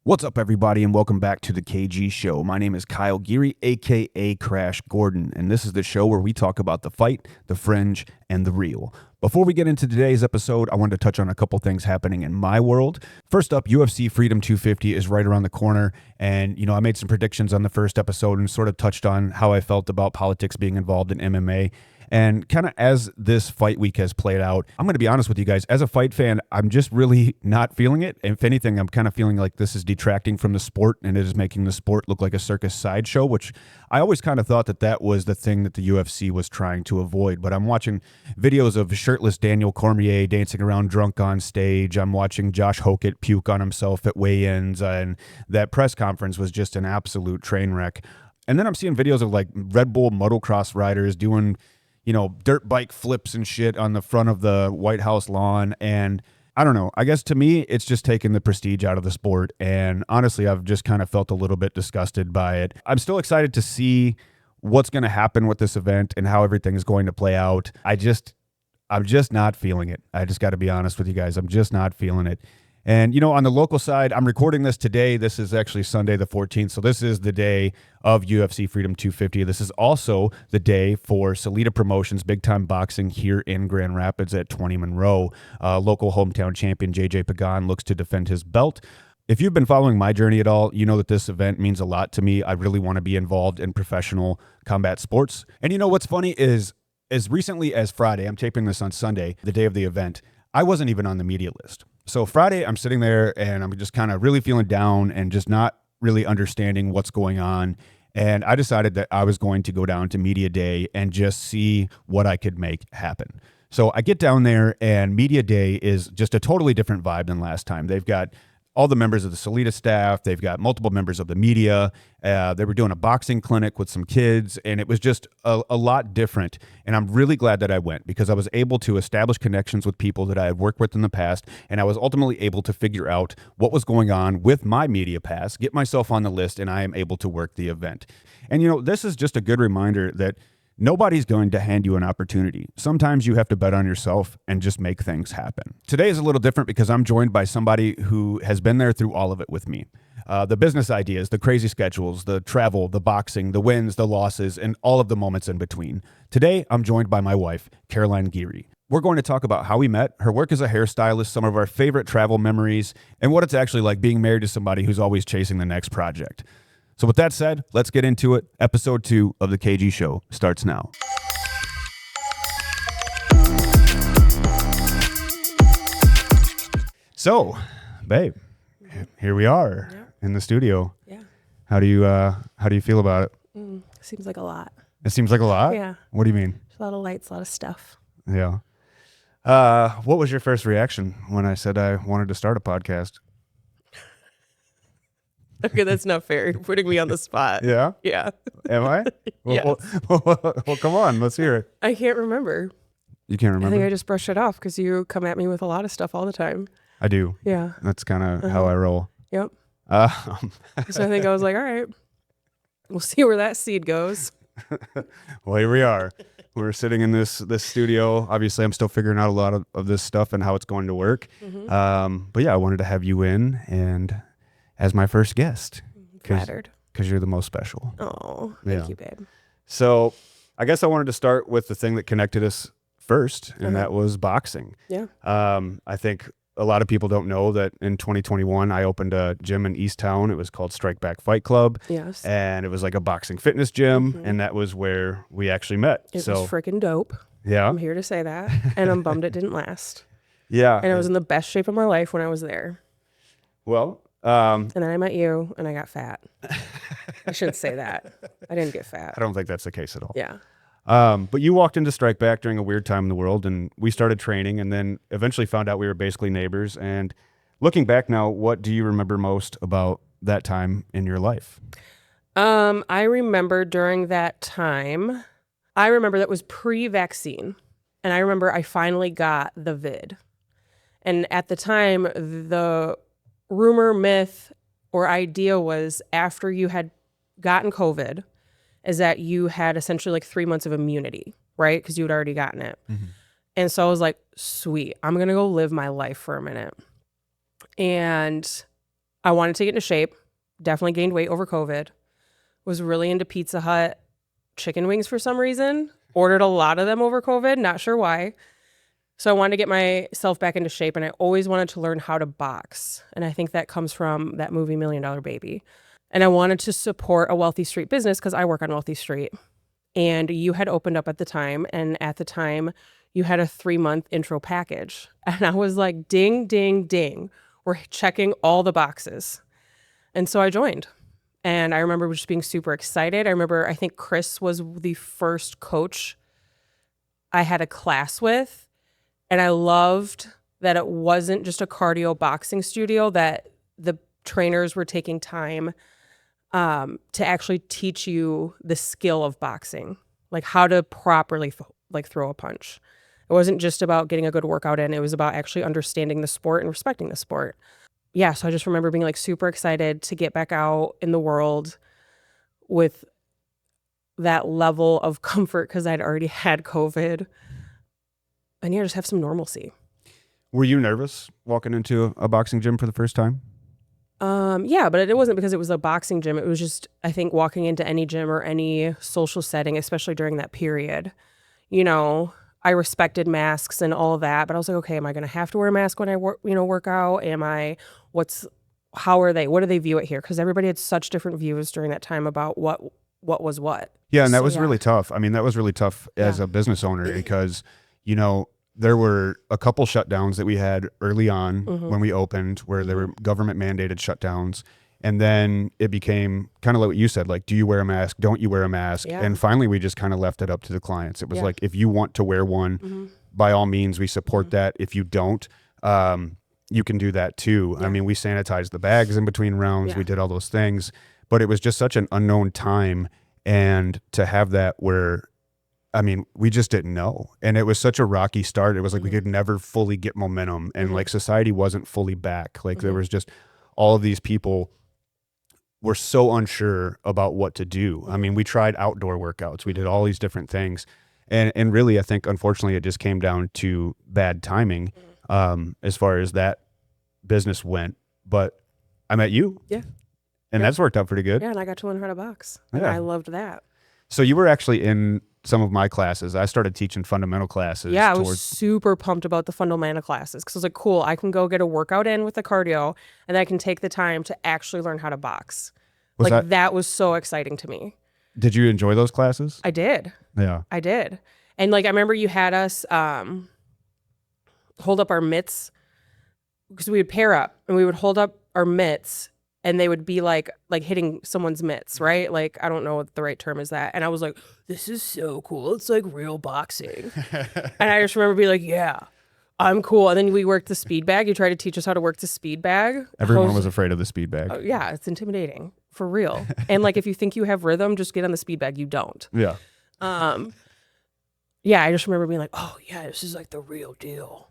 What's up, everybody, and welcome back to the KG Show. My name is Kyle Geary, aka Crash Gordon, and this is the show where we talk about the fight, the fringe, and the real. Before we get into today's episode, I wanted to touch on a couple things happening in my world. First up, UFC Freedom 250 is right around the corner, and I made some predictions on the first episode and sort of touched on how I felt about politics being involved in MMA. And kind of as this fight week has played out, I'm going to be honest with you guys, as a fight fan, I'm just really not feeling it. If anything, I'm kind of feeling like this is detracting from the sport and it is making the sport look like a circus sideshow, which I always kind of thought that was the thing that the UFC was trying to avoid. But I'm watching videos of shirtless Daniel Cormier dancing around drunk on stage. I'm watching Josh Hokett puke on himself at weigh-ins, and that press conference was just an absolute train wreck. And then I'm seeing videos of like Red Bull motocross riders doing dirt bike flips and shit on the front of the White House lawn. And I don't know, I guess to me, it's just taken the prestige out of the sport. And honestly, I've just kind of felt a little bit disgusted by it. I'm still excited to see what's going to happen with this event and how everything is going to play out. I'm just not feeling it. I just got to be honest with you guys. I'm just not feeling it. And, on the local side, I'm recording this today. This is actually Sunday the 14th. So this is the day of UFC Freedom 250. This is also the day for Salida Promotions Big Time Boxing here in Grand Rapids at 20 Monroe. Local hometown champion JJ Pagan looks to defend his belt. If you've been following my journey at all, you know that this event means a lot to me. I really want to be involved in professional combat sports. And what's funny is, as recently as Friday, I'm taping this on Sunday, the day of the event, I wasn't even on the media list. So Friday, I'm sitting there and I'm just kind of really feeling down and just not really understanding what's going on. And I decided that I was going to go down to media day and just see what I could make happen. So I get down there and media day is just a totally different vibe than last time. They've got all the members of the Salida staff. They've got multiple members of the media. They were doing a boxing clinic with some kids, and it was just a lot different. And I'm really glad that I went because I was able to establish connections with people that I had worked with in the past, and I was ultimately able to figure out what was going on with my media pass, get myself on the list, and I am able to work the event. And this is just a good reminder that nobody's going to hand you an opportunity. Sometimes you have to bet on yourself and just make things happen. Today is a little different because I'm joined by somebody who has been there through all of it with me. The business ideas, the crazy schedules, the travel, the boxing, the wins, the losses, and all of the moments in between. Today, I'm joined by my wife, Caroline Geary. We're going to talk about how we met, her work as a hairstylist, some of our favorite travel memories, and what it's actually like being married to somebody who's always chasing the next project. So with that said, let's get into it. Episode 2 of the KG Show starts now. So, babe, here we are in the studio. Yeah. How do you feel about it? Seems like a lot. It seems like a lot? Yeah. What do you mean? There's a lot of lights, a lot of stuff. Yeah. What was your first reaction when I said I wanted to start a podcast? Okay, that's not fair. You're putting me on the spot. Yeah? Yeah. Am I? Yes. Well, come on. Let's hear it. I can't remember. You can't remember? I think I just brushed it off because you come at me with a lot of stuff all the time. I do. Yeah. That's kind of how I roll. Yep. So I think I was like, all right, we'll see where that seed goes. Well, here we are. We're sitting in this studio. Obviously, I'm still figuring out a lot of this stuff and how it's going to work. Mm-hmm. But yeah, I wanted to have you in and as my first guest. Flattered. Because you're the most special. Oh, thank you, babe. So I guess I wanted to start with the thing that connected us first, and that was boxing. Yeah. I think a lot of people don't know that in 2021, I opened a gym in East Town. It was called Strike Back Fight Club. Yes. And it was like a boxing fitness gym, and that was where we actually met. It was freaking dope. Yeah. I'm here to say that, and I'm bummed it didn't last. Yeah. And I was in the best shape of my life when I was there. Well, and then I met you, and I got fat. I shouldn't say that. I didn't get fat. I don't think that's the case at all. Yeah. But you walked into Strike Back during a weird time in the world, and we started training, and then eventually found out we were basically neighbors. And looking back now, what do you remember most about that time in your life? I remember during that time, that was pre-vaccine, and I remember I finally got the vid. And at the time, the rumor, myth, or idea was after you had gotten COVID, is that you had essentially like 3 months of immunity, right? Because you had already gotten it. Mm-hmm. And so I was like, sweet, I'm going to go live my life for a minute. And I wanted to get into shape. Definitely gained weight over COVID. Was really into Pizza Hut chicken wings for some reason. Ordered a lot of them over COVID. Not sure why. So I wanted to get myself back into shape, and I always wanted to learn how to box. And I think that comes from that movie $1 Million Baby. And I wanted to support a Wealthy Street business because I work on Wealthy Street. And you had opened up at the time. And at the time, you had a 3-month intro package. And I was like, ding, ding, ding. We're checking all the boxes. And so I joined. And I remember just being super excited. I think Chris was the first coach I had a class with. And I loved that it wasn't just a cardio boxing studio, that the trainers were taking time to actually teach you the skill of boxing, like how to properly throw a punch. It wasn't just about getting a good workout in. It was about actually understanding the sport and respecting the sport. Yeah, so I just remember being like super excited to get back out in the world with that level of comfort because I'd already had COVID. And yeah, just have some normalcy. Were you nervous walking into a boxing gym for the first time? Yeah, but it wasn't because it was a boxing gym. It was just, I think, walking into any gym or any social setting, especially during that period, I respected masks and all of that, but I was like, okay, am I going to have to wear a mask when I work out? What do they view it here? Because everybody had such different views during that time about what was what. Yeah, and that was really tough. I mean, that was really tough as a business owner because, there were a couple shutdowns that we had early on when we opened where there were government mandated shutdowns. And then it became kind of like what you said, like, do you wear a mask? Don't you wear a mask? Yeah. And finally, we just kind of left it up to the clients. It was like, if you want to wear one, by all means, we support that. If you don't, you can do that too. Yeah. I mean, we sanitized the bags in between rounds. We did all those things, but it was just such an unknown time. And to have that where, I mean, we just didn't know. And it was such a rocky start. It was like we could never fully get momentum. And like society wasn't fully back. Like there was just all of these people were so unsure about what to do. I mean, we tried outdoor workouts. We did all these different things. And really, I think, unfortunately, it just came down to bad timing as far as that business went. But I met you. Yeah. And that's worked out pretty good. Yeah, and I got to learn how to box. And I loved that. So you were actually in some of my classes. I started teaching fundamental classes. Yeah, I was super pumped about the fundamental classes because I was like, cool, I can go get a workout in with the cardio and I can take the time to actually learn how to box. That was so exciting to me. Did you enjoy those classes? I did. Yeah. I did. And I remember you had us hold up our mitts because we would pair up and we would hold up our mitts and they would be like hitting someone's mitts, right? Like, I don't know what the right term is that. And I was like, this is so cool. It's like real boxing. And I just remember being like, yeah, I'm cool. And then we worked the speed bag. You tried to teach us how to work the speed bag. Everyone was afraid of the speed bag. Yeah, it's intimidating for real. And if you think you have rhythm, just get on the speed bag. You don't. Yeah. Yeah, I just remember being like, oh yeah, this is like the real deal.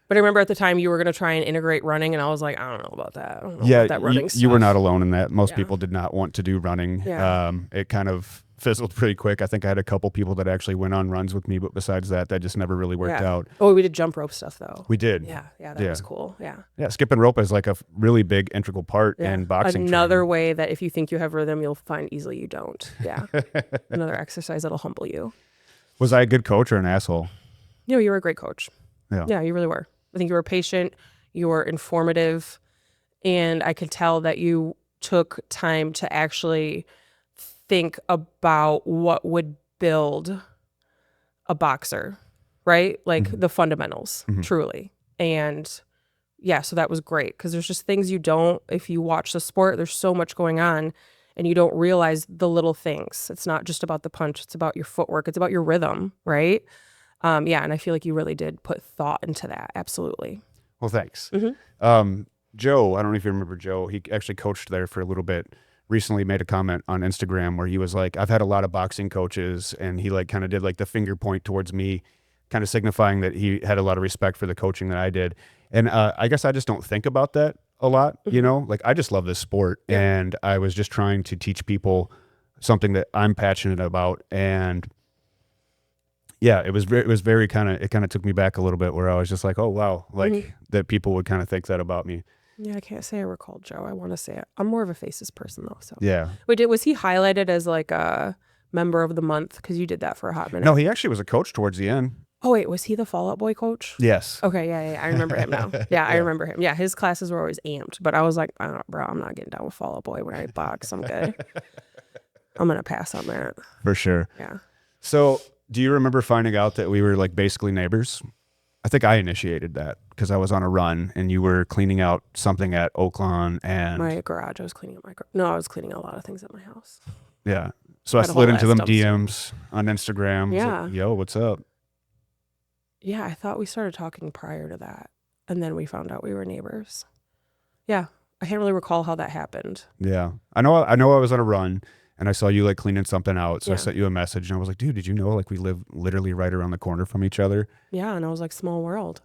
But I remember at the time you were going to try and integrate running, and I was like, I don't know about that. I don't know about that running stuff. You were not alone in that. Most people did not want to do running. Yeah. It kind of fizzled pretty quick. I think I had a couple people that actually went on runs with me, but besides that just never really worked out. Oh, we did jump rope stuff though. We did. Yeah, that was cool. Yeah. Yeah, skipping rope is like a really big integral part in boxing. Another way that if you think you have rhythm, you'll find easily you don't. Yeah. Another exercise that'll humble you. Was I a good coach or an asshole? You were a great coach. Yeah, you really were. I think you were patient, you were informative, and I could tell that you took time to actually think about what would build a boxer, right? Like the fundamentals, truly. And yeah, so that was great because there's just things if you watch the sport, there's so much going on and you don't realize the little things. It's not just about the punch, it's about your footwork, it's about your rhythm, right? And I feel like you really did put thought into that. Absolutely. Well, thanks. Joe, I don't know if you remember Joe. He actually coached there for a little bit. Recently made a comment on Instagram where he was like, I've had a lot of boxing coaches, and he kind of did the finger point towards me, kind of signifying that he had a lot of respect for the coaching that I did. And I guess I just don't think about that a lot, I just love this sport. Yeah. And I was just trying to teach people something that I'm passionate about. And yeah, it was very kind of took me back a little bit where I was just like, oh, wow, that people would kind of think that about me. Yeah, I can't say I recall Joe. I want to say it. I'm more of a faces person though. So Yeah. wait, was he highlighted as like a member of the month? Because you did that for a hot minute. No, he actually was a coach towards the end. Oh wait, was he the Fall Out Boy coach? Yes. Okay, yeah, I remember him now. Yeah, I Yeah. remember him. Yeah, his classes were always amped, but I was like, bro, I'm not getting down with Fall Out Boy when I box. I'm good. I'm gonna pass on that. For sure. Yeah. So, do you remember finding out that we were like basically neighbors? I think I initiated that because I was on a run and you were cleaning out something at Oaklawn and My garage. I was cleaning up No, I was cleaning a lot of things at my house. yeah. So I Had a slid whole into them ass dumpster. DMs on Instagram. I was Yeah. like, yo, what's up? Yeah, I thought we started talking prior to that, and then we found out we were neighbors. Yeah, I can't really recall how that happened. Yeah. I know I was on a run and I saw you like cleaning something out. So I Yeah. sent you a message and I was like, dude, did you know like we live literally right around the corner from each other? Yeah, and I was like, small world.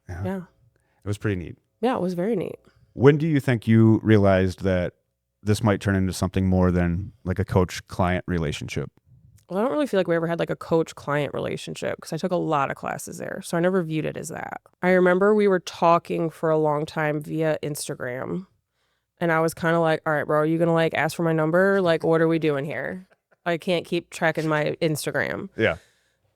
Yeah. It was pretty neat. Yeah, it was very neat. When do you think you realized that this might turn into something more than like a coach-client relationship? Well, I don't really feel like we ever had like a coach-client relationship because I took a lot of classes there. So I never viewed it as that. I remember we were talking for a long time via Instagram. And I was kind of like, all right, bro, are you going to like ask for my number? Like, what are we doing here? I can't keep tracking my Instagram. Yeah.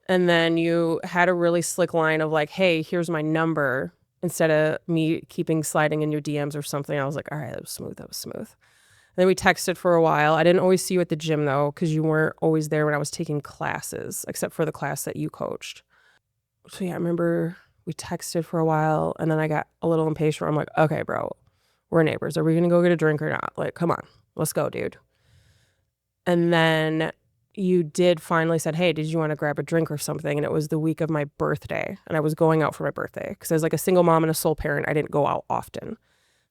And then you had a really slick line of like, hey, here's my number, instead of me keeping sliding in your DMs or something. I was like, all right, that was smooth. That was smooth. And then we texted for a while. I didn't always see you at the gym though, because you weren't always there when I was taking classes, except for the class that you coached. So yeah, I remember we texted for a while and then I got a little impatient. I'm like, okay, bro, we're neighbors. Are we going to go get a drink or not? Like, come on, let's go, dude. And then you did finally said, hey, did you want to grab a drink or something? And it was the week of my birthday. And I was going out for my birthday because I was like a single mom and a sole parent. I didn't go out often.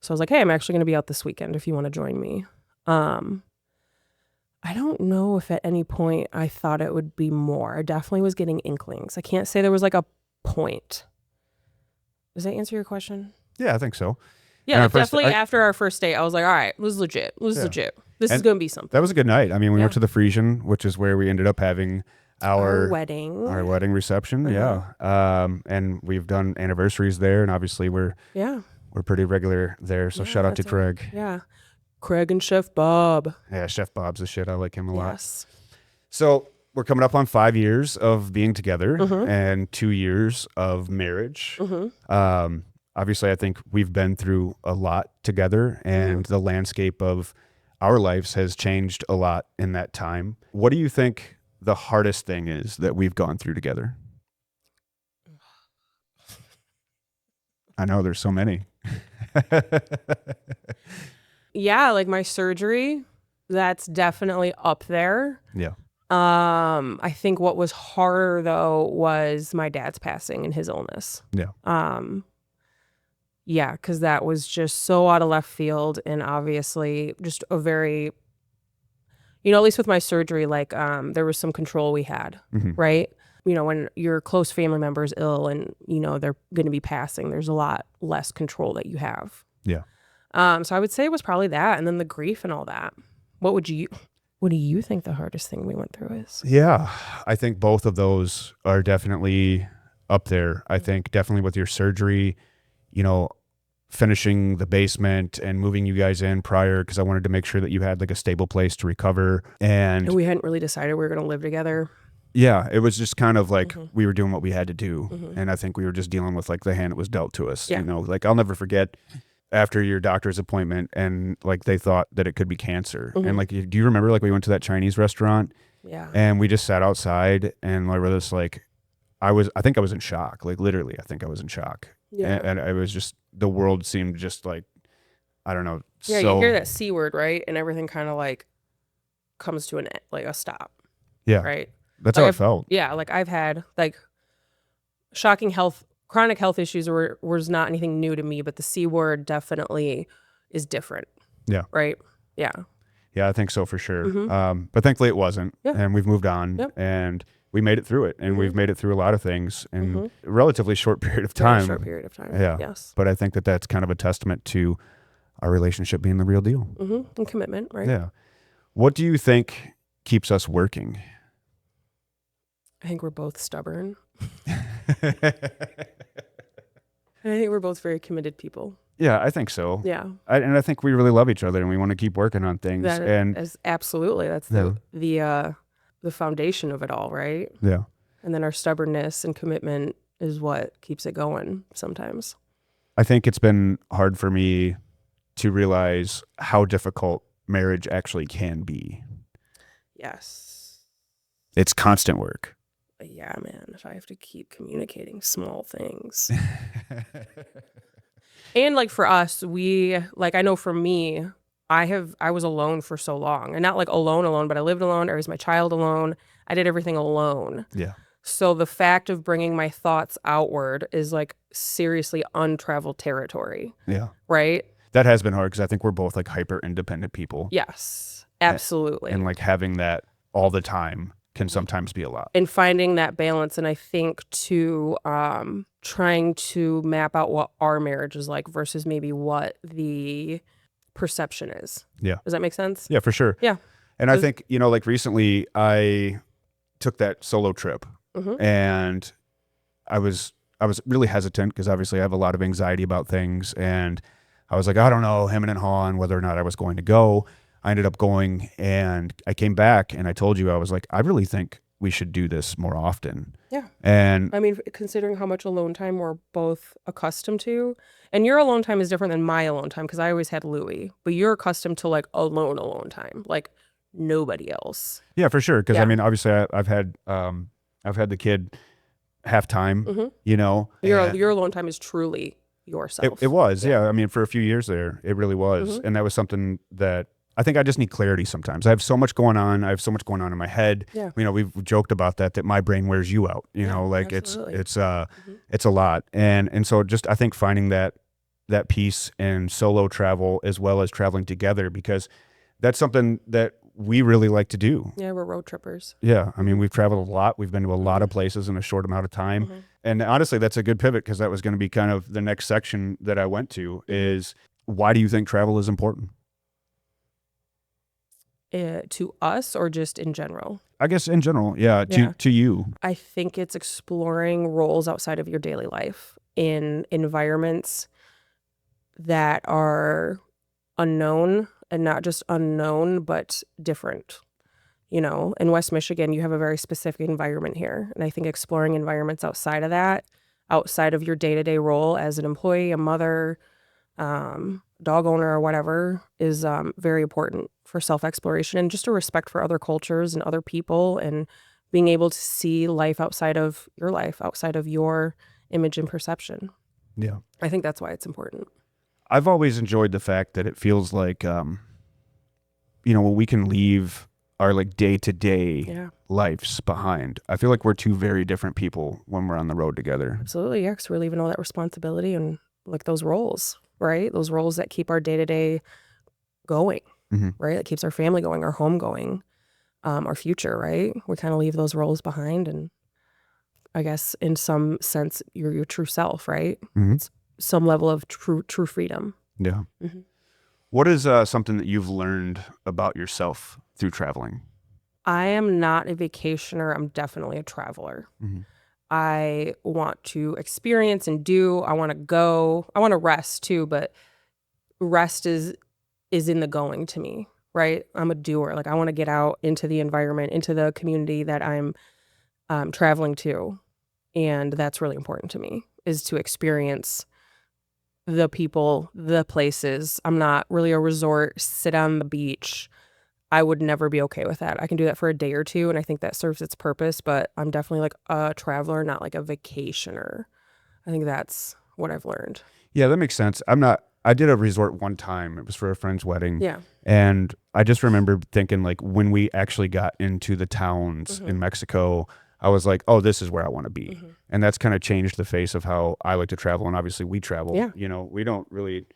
So I was like, hey, I'm actually going to be out this weekend if you want to join me. I don't know if at any point I thought it would be more. I definitely was getting inklings. I can't say there was like a point. Does that answer your question? Yeah, I think so. Yeah, definitely after our first date, I was like, all right, this is legit. This is legit. This is going to be something. That was a good night. I mean, we went to the Frisian, which is where we ended up having our wedding reception. Yeah. And we've done anniversaries there. And obviously we're pretty regular there. So shout out to Craig. Yeah. Craig and Chef Bob. Yeah, Chef Bob's the shit. I like him a lot. Yes. So we're coming up on 5 years of being together and 2 years of marriage. Obviously, I think we've been through a lot together and the landscape of our lives has changed a lot in that time. What do you think the hardest thing is that we've gone through together? I know there's so many. Yeah, like my surgery, that's definitely up there. Yeah. I think what was harder though was my dad's passing and his illness. Yeah. Yeah, because that was just so out of left field and obviously just a very, at least with my surgery, like there was some control we had, right? When your close family member is ill and, they're going to be passing, there's a lot less control that you have. Yeah. So I would say it was probably that and then the grief and all that. What do you think the hardest thing we went through is? Yeah, I think both of those are definitely up there. I think definitely with your surgery, finishing the basement and moving you guys in prior because I wanted to make sure that you had like a stable place to recover. And we hadn't really decided we were going to live together. Yeah, it was just kind of like we were doing what we had to do. And I think we were just dealing with like the hand that was dealt to us. Yeah. Like I'll never forget after your doctor's appointment and like they thought that it could be cancer. And like, do you remember like we went to that Chinese restaurant? Yeah. And we just sat outside and like we're just like, I think I was in shock. Like literally, I think I was in shock. Yeah. And I was just, the world seemed just like, I don't know. Yeah, you hear that C word, right? And everything kind of like comes to a stop. Yeah. Right? That's how it felt. Yeah, like I've had like chronic health issues was not anything new to me, but the C word definitely is different. Yeah. Right? Yeah. Yeah, I think so for sure. But thankfully it wasn't. Yeah. And we've moved on and we made it through it. And we've made it through a lot of things in a relatively short period of time. Very short period of time. Yeah. Yes. But I think that that's kind of a testament to our relationship being the real deal. And commitment, right? Yeah. What do you think keeps us working? I think we're both stubborn. And I think we're both very committed people. Yeah, I think so. Yeah. And I think we really love each other and we want to keep working on things. That And is absolutely. That's the foundation of it all, right? yeah, And then our stubbornness and commitment is what keeps it going sometimes. I think it's been hard for me to realize how difficult marriage actually can be. Yes. It's constant work. Yeah, man. If I have to keep communicating small things. And like for us, I know for me, I was alone for so long, and not like alone, but I lived alone. I raised my child alone. I did everything alone. Yeah. So the fact of bringing my thoughts outward is like seriously untraveled territory. Yeah. Right? That has been hard because I think we're both like hyper independent people. Yes, absolutely. And like having that all the time can sometimes be a lot. And finding that balance, and I think too, trying to map out what our marriage is like versus maybe what the perception is. Yeah. Does that make sense? Yeah, for sure. Yeah. And I think, like recently I took that solo trip and I was really hesitant because obviously I have a lot of anxiety about things. And I was like, I don't know, hemming and hawing whether or not I was going to go. I ended up going and I came back and I told you, I was like, I really think we should do this more often. Yeah. And I mean, considering how much alone time we're both accustomed to, and your alone time is different than my alone time because I always had Louie, but you're accustomed to like alone time, like nobody else. Yeah, for sure. Because Yeah. I mean, obviously I've had the kid half time, Your alone time is truly yourself. It was, yeah. I mean, for a few years there, it really was. And that was something that I think I just need clarity sometimes. I have so much going on. I have so much going on in my head. Yeah. We've joked about that my brain wears you out, like absolutely. it's a lot. And so just, I think finding that piece in solo travel as well as traveling together, because that's something that we really like to do. Yeah, we're road trippers. Yeah. I mean, we've traveled a lot. We've been to a lot of places in a short amount of time. And honestly, that's a good pivot because that was going to be kind of the next section that I went to is why do you think travel is important? To us or just in general? I guess in general, yeah, to you. I think it's exploring roles outside of your daily life in environments that are unknown, and not just unknown, but different. In West Michigan, you have a very specific environment here. And I think exploring environments outside of that, outside of your day-to-day role as an employee, a mother, dog owner, or whatever, is very important for self-exploration and just a respect for other cultures and other people, and being able to see life outside of your image and perception. Yeah. I think that's why it's important. I've always enjoyed the fact that it feels like, when we can leave our like day-to-day lives behind. I feel like we're two very different people when we're on the road together. Absolutely, yeah, because we're leaving all that responsibility and like those roles, right? Those roles that keep our day-to-day going, right? That keeps our family going, our home going, our future, right? We kind of leave those roles behind, and I guess in some sense, you're your true self, right? It's some level of true freedom. Yeah. What is something that you've learned about yourself through traveling? I am not a vacationer. I'm definitely a traveler. I want to experience and do. I want to go. I want to rest too, but rest is in the going to me, right? I'm a doer. Like I want to get out into the environment, into the community that I'm traveling to. And that's really important to me, is to experience the people, the places. I'm not really a resort, sit on the beach. I would never be okay with that. I can do that for a day or two, and I think that serves its purpose, but I'm definitely like a traveler, not like a vacationer. I think that's what I've learned. Yeah, that makes sense. I did a resort one time. It was for a friend's wedding. Yeah. And I just remember thinking, like, when we actually got into the towns in Mexico, I was like, oh, this is where I want to be. And that's kind of changed the face of how I like to travel. And obviously we travel. Yeah. We don't really,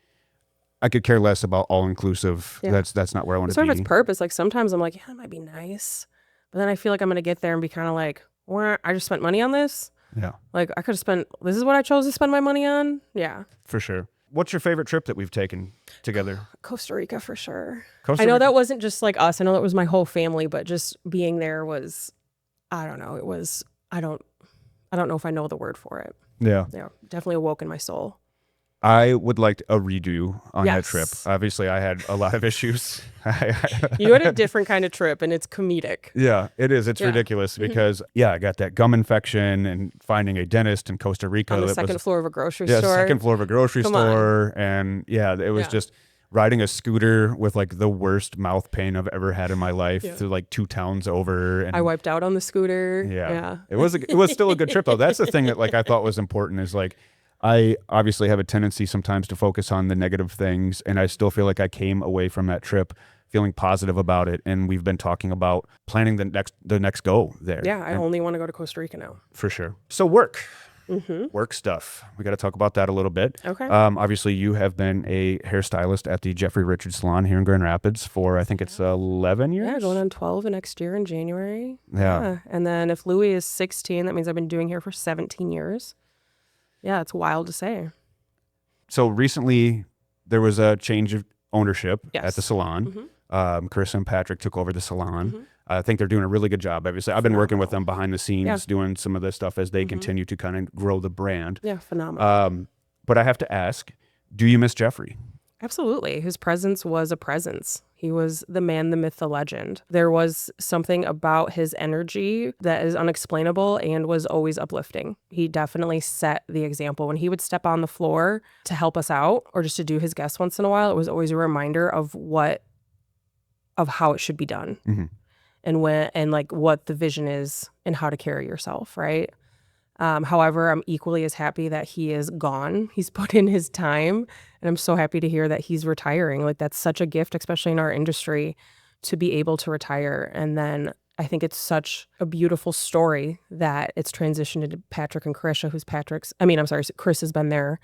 I could care less about all-inclusive. Yeah. That's not where I want to be. Serve its purpose. Like sometimes I'm like, yeah, it might be nice. But then I feel like I'm going to get there and be kind of like, well, I just spent money on this. Yeah. Like I could have spent, this is what I chose to spend my money on. Yeah. For sure. What's your favorite trip that we've taken together? Costa Rica for sure. Costa I know Rica? that wasn't just like us. I know that was my whole family, but just being there was, I don't know. It was, I don't know if I know the word for it. Yeah. Yeah. Definitely awoke in my soul. I would like a redo on that trip. Yes. Obviously, I had a lot of issues. You had a different kind of trip, and it's comedic. Yeah, it is. It's Yeah. ridiculous because, I got that gum infection and finding a dentist in Costa Rica. On the that second was, floor of a grocery yeah, store. second floor of a grocery Come on. store. And it was Yeah. just riding a scooter with like the worst mouth pain I've ever had in my life Yeah. through like 2 towns over. And I wiped out on the scooter. yeah. It was still a good trip though. That's the thing that like I thought was important is like I obviously have a tendency sometimes to focus on the negative things, and I still feel like I came away from that trip feeling positive about it. And we've been talking about planning the next go there. Yeah, I only want to go to Costa Rica now. For sure. So work stuff. We got to talk about that a little bit. Okay. Obviously, you have been a hairstylist at the Jeffrey Richards Salon here in Grand Rapids for I think it's 11 years. Yeah, going on 12 next year in January. Yeah. And then if Louis is 16, that means I've been doing hair for 17 years. Yeah, it's wild to say. So recently, there was a change of ownership Yes. at the salon. Chris and Patrick took over the salon. I think they're doing a really good job. Obviously, I've been working with them behind the scenes, doing some of this stuff as they continue to kind of grow the brand. Yeah, phenomenal. But I have to ask, do you miss Jeffrey? Absolutely. His presence was a presence. He was the man, the myth, the legend. There was something about his energy that is unexplainable and was always uplifting. He definitely set the example. When he would step on the floor to help us out or just to do his guests once in a while, it was always a reminder of how it should be done. And what the vision is and how to carry yourself, right? However, I'm equally as happy that he is gone. He's put in his time, and I'm so happy to hear that he's retiring. Like, that's such a gift, especially in our industry, to be able to retire. And then I think it's such a beautiful story that it's transitioned into Patrick and Krisha, Chris has been there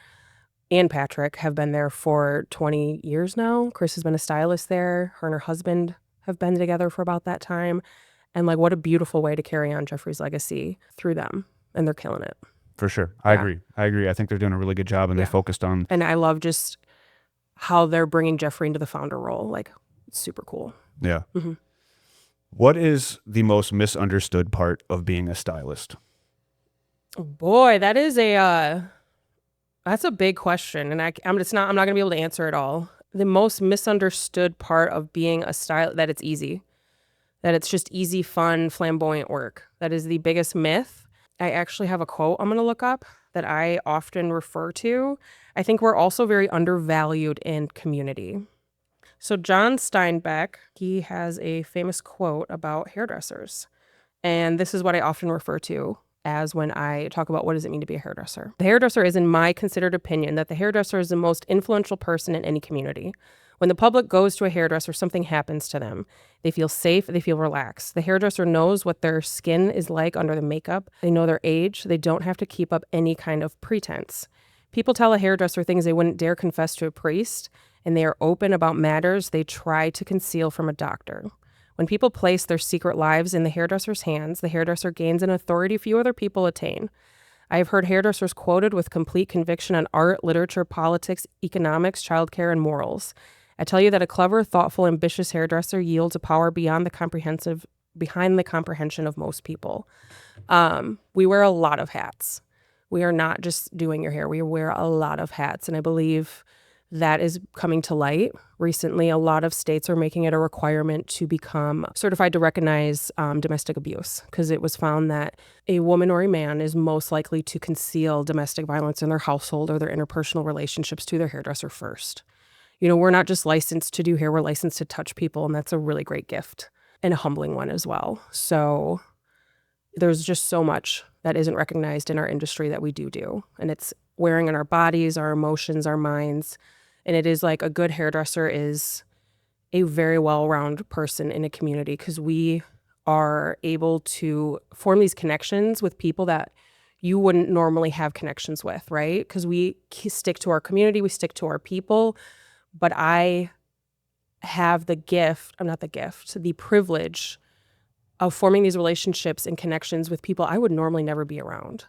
and Patrick have been there for 20 years now. Chris has been a stylist there. Her and her husband have been together for about that time. And like, what a beautiful way to carry on Jeffrey's legacy through them. And they're killing it. For sure. I agree. I think they're doing a really good job, and they focused on... And I love just how they're bringing Jeffrey into the founder role. Like, it's super cool. Yeah. What is the most misunderstood part of being a stylist? Oh boy, that is that's a big question. And I'm not going to be able to answer it all. The most misunderstood part of being a stylist, that it's easy. That it's just easy, fun, flamboyant work. That is the biggest myth. I actually have a quote I'm going to look up that I often refer to. I think we're also very undervalued in community. So John Steinbeck, he has a famous quote about hairdressers. And this is what I often refer to as when I talk about what does it mean to be a hairdresser. The hairdresser is, in my considered opinion, that the hairdresser is the most influential person in any community. When the public goes to a hairdresser, something happens to them. They feel safe, they feel relaxed. The hairdresser knows what their skin is like under the makeup. They know their age. They don't have to keep up any kind of pretense. People tell a hairdresser things they wouldn't dare confess to a priest, and they are open about matters they try to conceal from a doctor. When people place their secret lives in the hairdresser's hands, the hairdresser gains an authority few other people attain. I have heard hairdressers quoted with complete conviction on art, literature, politics, economics, childcare, and morals. I tell you that a clever, thoughtful, ambitious hairdresser yields a power behind the comprehension of most people. We wear a lot of hats. We are not just doing your hair. We wear a lot of hats, and I believe that is coming to light. Recently, a lot of states are making it a requirement to become certified to recognize domestic abuse, because it was found that a woman or a man is most likely to conceal domestic violence in their household or their interpersonal relationships to their hairdresser first. You know, we're not just licensed to do hair, we're licensed to touch people, and that's a really great gift and a humbling one as well. So there's just so much that isn't recognized in our industry that we do. And it's wearing on our bodies, our emotions, our minds. And it is like a good hairdresser is a very well-rounded person in a community, because we are able to form these connections with people that you wouldn't normally have connections with, right? Because we stick to our community, we stick to our people. But I have the privilege of forming these relationships and connections with people I would normally never be around.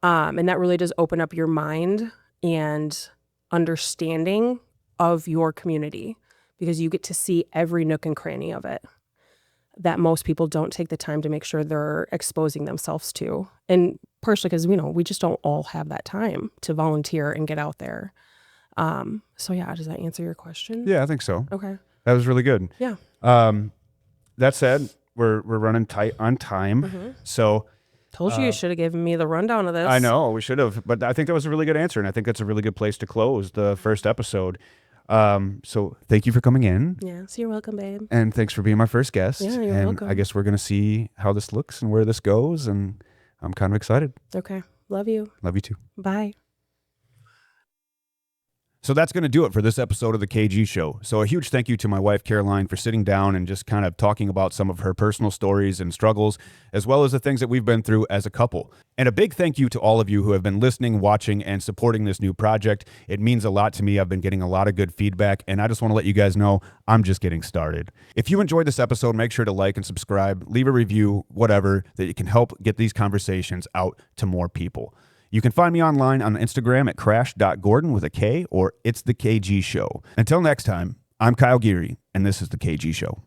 And that really does open up your mind and understanding of your community, because you get to see every nook and cranny of it that most people don't take the time to make sure they're exposing themselves to. And partially because, we just don't all have that time to volunteer and get out there. So yeah, does that answer your question? Yeah, I think so. Okay. That was really good. Yeah. That said, we're running tight on time. So Told you should have given me the rundown of this. I know we should have, but I think that was a really good answer, and I think that's a really good place to close the first episode. So thank you for coming in. Yes, you're welcome, babe. And thanks for being my first guest. Yeah, you're and welcome. I guess we're going to see how this looks and where this goes. And I'm kind of excited. Okay. Love you. Love you too. Bye. So that's going to do it for this episode of the KG Show. So a huge thank you to my wife, Caroline, for sitting down and just kind of talking about some of her personal stories and struggles, as well as the things that we've been through as a couple. And a big thank you to all of you who have been listening, watching, and supporting this new project. It means a lot to me. I've been getting a lot of good feedback, and I just want to let you guys know I'm just getting started. If you enjoyed this episode, make sure to like and subscribe, leave a review, whatever, that you can help get these conversations out to more people. You can find me online on Instagram at crash.gordon with a K, or It's the KG Show. Until next time, I'm Kyle Geary, and this is the KG Show.